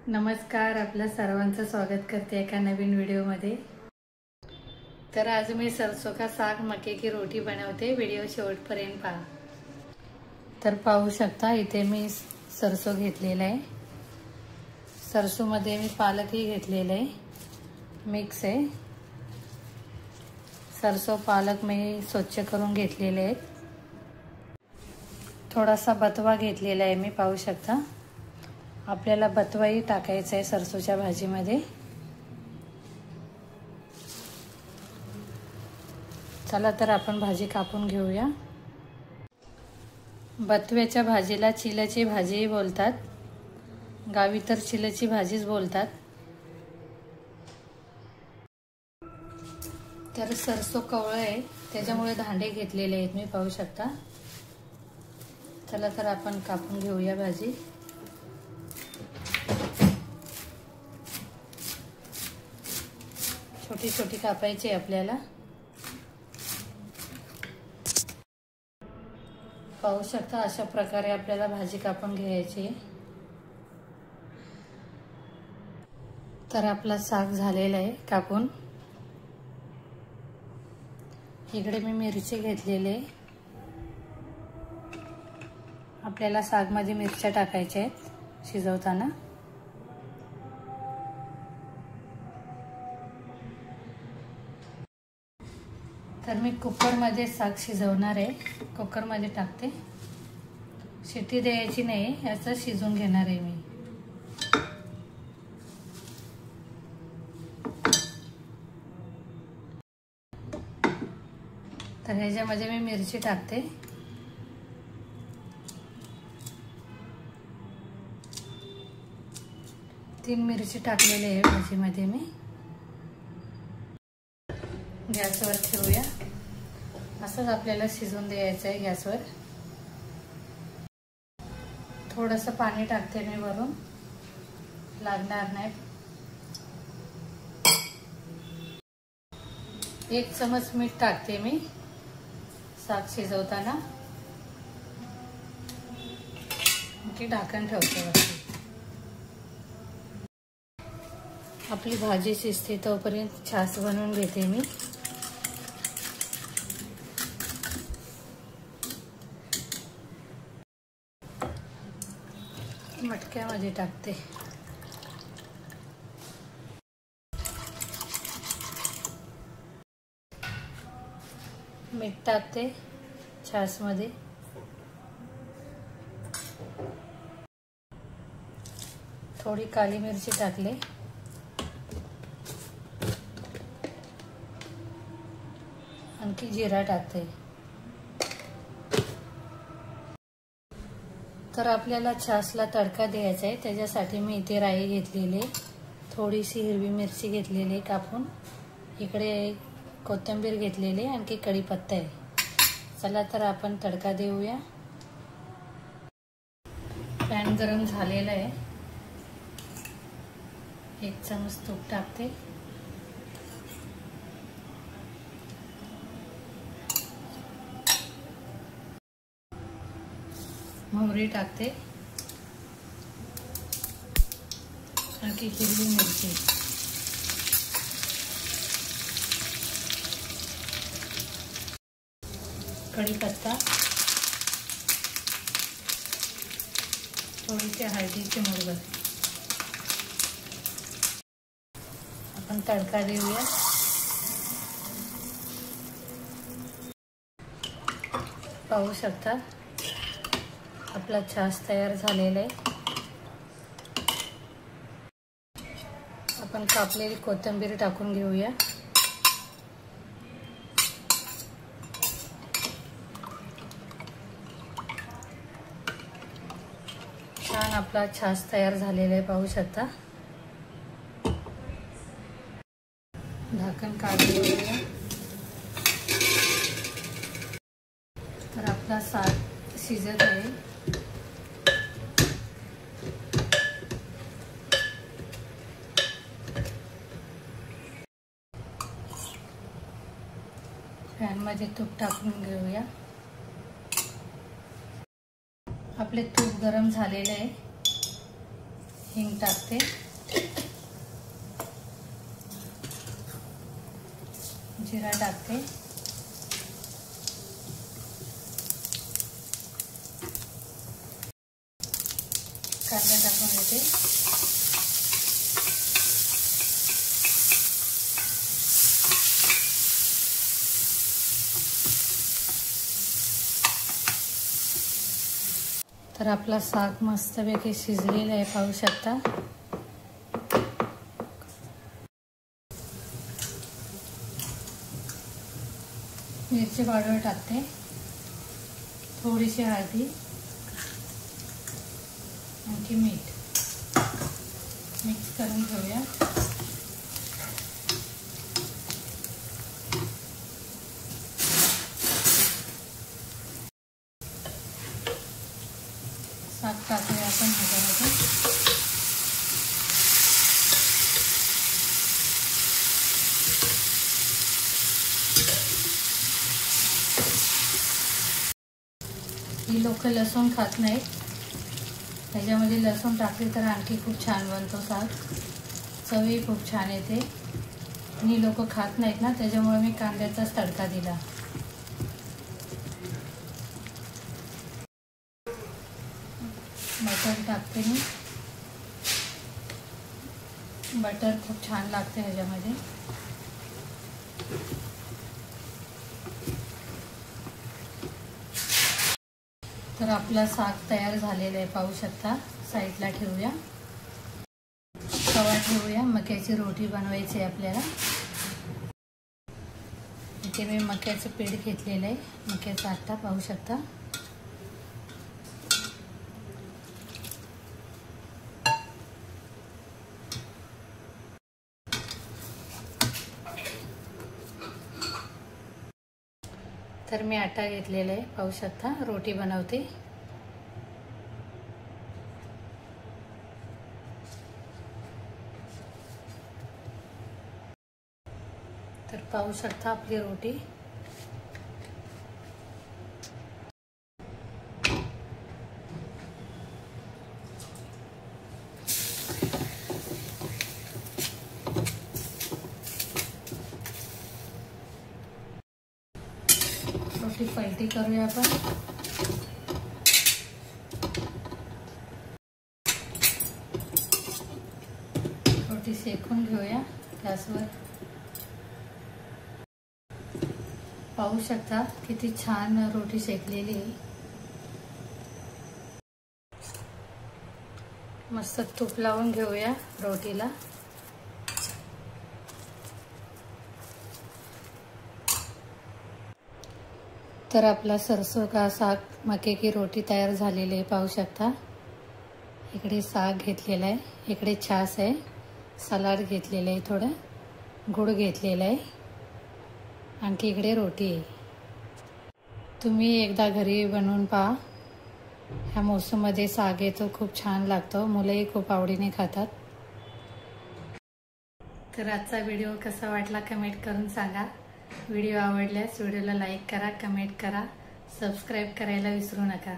नमस्कार, आपल्या सर्वांचं स्वागत करते एका नवीन व्हिडिओमध्ये। तर आज मी सरसों का साग मक्के की रोटी बनवते। व्हिडिओ शेवटपर्यंत पहा। तर पाहू शकता इथे मी सरसों घेतलेला आहे। सरसों मध्ये मी पालकही घेतलेला आहे, मिक्स आहे। सरसों पालक मी स्वच्छ करून घेतलेले आहेत। थोडासा बथवा घेतलेला आहे मी, पाहू शकता। आपल्याला बथवाही टाकायचा आहे सरसोच्या भाजीमध्ये। चला तर आपण भाजी कापून घेऊया। बथव्याच्या भाजीला चिलाची भाजीही बोलतात, गावी तर चिलाची भाजीच बोलतात। तर सरसों कवळं आहे त्याच्यामुळे दांडे घेतलेले आहेत मी, पाहू शकता। चला तर आपण कापून घेऊया भाजी। छोटी छोटी कापायची आपल्याला, पाहू शकता। अशा प्रकारे आपल्याला भाजी कापून घ्यायची। तर आपला साग झालेला आहे कापून। इकडे मी मिरची घेतलेले, आपल्याला साग मध्ये मिरच्या टाकायच्या आहेत शिजवताना। तर मी कुकर मध्ये साग शिजवणार आहे, कुकर मध्ये टाकते। शिट्टी द्यायची नाही, याचं शिजून घेणार आहे मी। तर ह्याच्यामध्ये मी मिरची टाकते। तीन मिरची टाकलेली आहे भाजीमध्ये मी। गॅसवर ठेवूया, असंच आपल्याला शिजून द्यायचं आहे गॅसवर। थोडंसं पाणी टाकते मी वरून, लागणार नाही। 1 चमच मीठ टाकते मी साग शिजवताना, की ढाकण ठेवते वरती। आपली भाजी शिजते तोपर्यंत छास बनवून घेते मी। मटक्यामध्ये टाकते। मीठ टाकते छास मध्ये। थोडी काली मिरची टाकले, आणखी जिरा टाकते। तर आपल्याला छासला तडका द्यायचा आहे, त्याच्यासाठी मी इथे राई घेतलेली, थोडीशी हिरवी मिरची घेतलेली कापून, इकडे कोथिंबीर घेतलेली, आणखी कढीपत्ता आहे। चला तर आपण तडका देऊया। पॅन गरम झालेला आहे, 1 चमच तूप टाकते। मोहरी टाकते, आणखी हिरवी मिरची, कढीपत्ता, थोडीशी हळदीची मुरगळ। आपण तडका देऊया। पाहू शकता आपला छास तयार झालेला आहे। आपण कापलेली कोथिंबीर टाकून घेऊया। छान आपला छास तयार झालेला आहे, पाहू शकता। ढाकण काढून घेऊया। तर आपला साग शिजत आहे। पॅन मध्ये तूप टाकून घेऊया। आपले तूप गरम झालेले आहे, हिंग टाकते, जिरा टाकते, कांदा टाकून घेते, तर आपला साग मस्तपैकी शिजलेला आहे, पाहू शकता। मिरची पावडर टाकते, थोडीशी हळदी, आणखी मीठ मिक्स करून घेऊया। साग टाकूया आपण ह्याच्यामध्ये। ही लोक लसूण खात नाहीत, त्याच्यामध्ये लसूण टाकले तर आणखी खूप छान बनतो साग, चवही खूप छान येते। ही लोक खात नाहीत ना, त्याच्यामुळे मी कांद्याचाच तडका दिला। बटर टाकते मी, बटर खूप छान लागते ह्याच्यामध्ये। तर आपला साग तयार झालेला आहे, पाहू शकता। साईडला ठेवूया, तवा ठेवूया, मक्याची रोटी बनवायची आहे आपल्याला। इथे मी मक्याचं पीठ घेतलेलं आहे, मक्याचा आटा पाहू शकता। तर मी आटा घेतलेला आहे, पाहू शकता, रोटी बनवते। तर पाहू शकता आपली रोटी। रोटी पलटी करूया आपण। रोटी शेकून घेऊया गॅसवर। पाहू शकता किती छान रोटी शेकलेली आहे। मस्त तूप लावून घेऊया रोटीला। तर आपला सरसों का साग मके की रोटी तयार झालेली आहे, पाहू शकता। इकडे साग घेतलेला आहे, इकडे छास आहे, सलाड घेतलेलं आहे, थोडं गुळ घेतलेला आहे, आणखी इकडे रोटी आहे। तुम्ही एकदा घरी बनवून पहा, ह्या मोसममध्ये साग येतो, खूप छान लागतो, मुलंही खूप आवडीने खातात। तर आजचा व्हिडिओ कसा वाटला कमेंट करून सांगा। व्हिडिओ आवडल्यास व्हिडिओला लाईक करा, कमेंट करा, सबस्क्राईब करायला विसरू नका।